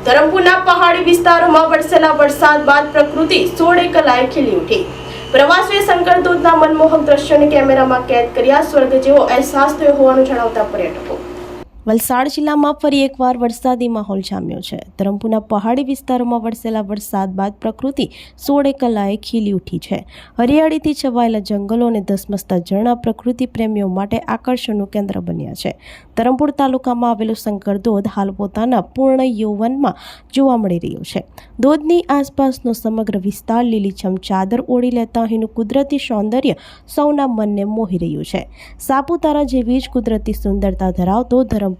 ધરમપુરના પહાડી વિસ્તારોમાં વરસેલા વરસાદ બાદ પ્રકૃતિ 16 કલાએ ખીલી ઉઠી। પ્રવાસીએ શંકર ધોધના મનમોહક દ્રશ્યોને કેમેરામાં કેદ કર્યા। સ્વર્ગ જેવો અહેસાસ થયો હોવાનું જણાવતા પર્યટકો। વલસાડ જિલ્લામાં ફરી એકવાર વરસાદી માહોલ જામ્યો છે। ધરમપુરના પહાડી વિસ્તારોમાં વરસેલા વરસાદ બાદ પ્રકૃતિ 16 કલાએ ખીલી ઉઠી છે। હરિયાળીથી છવાયેલા જંગલો અને ધસમસતા ઝરણા પ્રકૃતિ પ્રેમીઓ માટે આકર્ષણનું કેન્દ્ર બન્યા છે। ધરમપુર તાલુકામાં આવેલો શંકર ધોધ હાલ પોતાના પૂર્ણ યૌવનમાં જોવા મળી રહ્યો છે। ધોધની આસપાસનો સમગ્ર વિસ્તાર લીલીછમ ચાદર ઓઢી લેતા અહીંનું કુદરતી સૌંદર્ય સૌના મનને મોહી રહ્યું છે। સાપુતારા જેવી જ કુદરતી સુંદરતા ધરાવતો ધરમપુરનો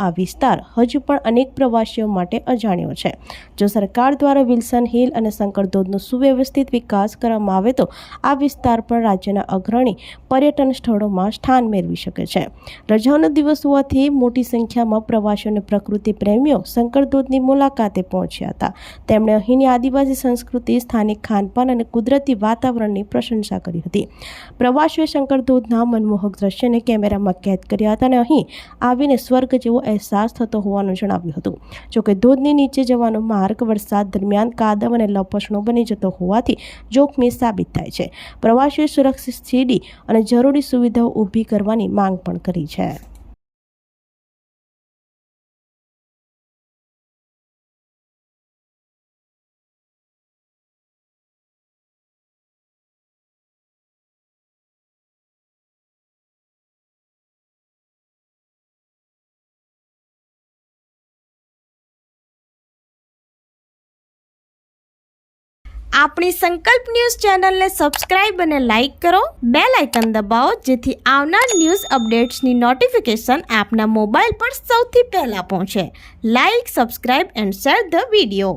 આ વિસ્તાર હજુ પણ અનેક પ્રવાસીઓ માટે અજાણ્યો છે। જો સરકાર દ્વારા વિલ્સન હિલ અને શંકર ધોધનો સુવ્યવસ્થિત વિકાસ કરવામાં આવે તો આ વિસ્તાર પણ રાજ્યના અગ્રણી પર્યટન સ્થળોમાં સ્થાન મેળવી શકે છે। રજાનો દિવસ હોવાથી મોટી સંખ્યામાં પ્રવાસીઓ અને પ્રકૃતિ પ્રેમીઓ શંકર ધોધની મુલાકાતે પહોંચ્યા હતા। તેમણે અહીંની આદિવાસી સંસ્કૃતિ, સ્થાનિક ખાનપાન અને કુદરતી વાતાવરણની પ્રશંસા કરી હતી। પ્રવાસીઓએ શંકર ધોધના મનમોહક દ્રશ્યને કેમેરામાં કેદ કર્યા હતા અને અહીં આવીને સ્વર્ગ જેવો અહેસાસ થતો હોવાનું જણાવ્યું હતું। જોકે ધોધની નીચે જવાનો માર્ગ વરસાદ દરમિયાન કાદવ અને લપસણો બની જતો હોવાથી જોખમી સાબિત થાય છે। પ્રવાસીઓએ સુરક્ષિત સીડી અને જરૂરી સુવિધાઓ ઊભી કરવાની માંગ પણ કરી છે। આપણી સંકલ્પ ન્યૂઝ ચેનલને સબસ્ક્રાઇબ અને લાઇક કરો, બેલ આઇકન દબાવો જેથી આવનાર ન્યૂઝ અપડેટ્સની નોટિફિકેશન આપના મોબાઈલ પર સૌથી પહેલા પહોંચે। Like, subscribe and share the video.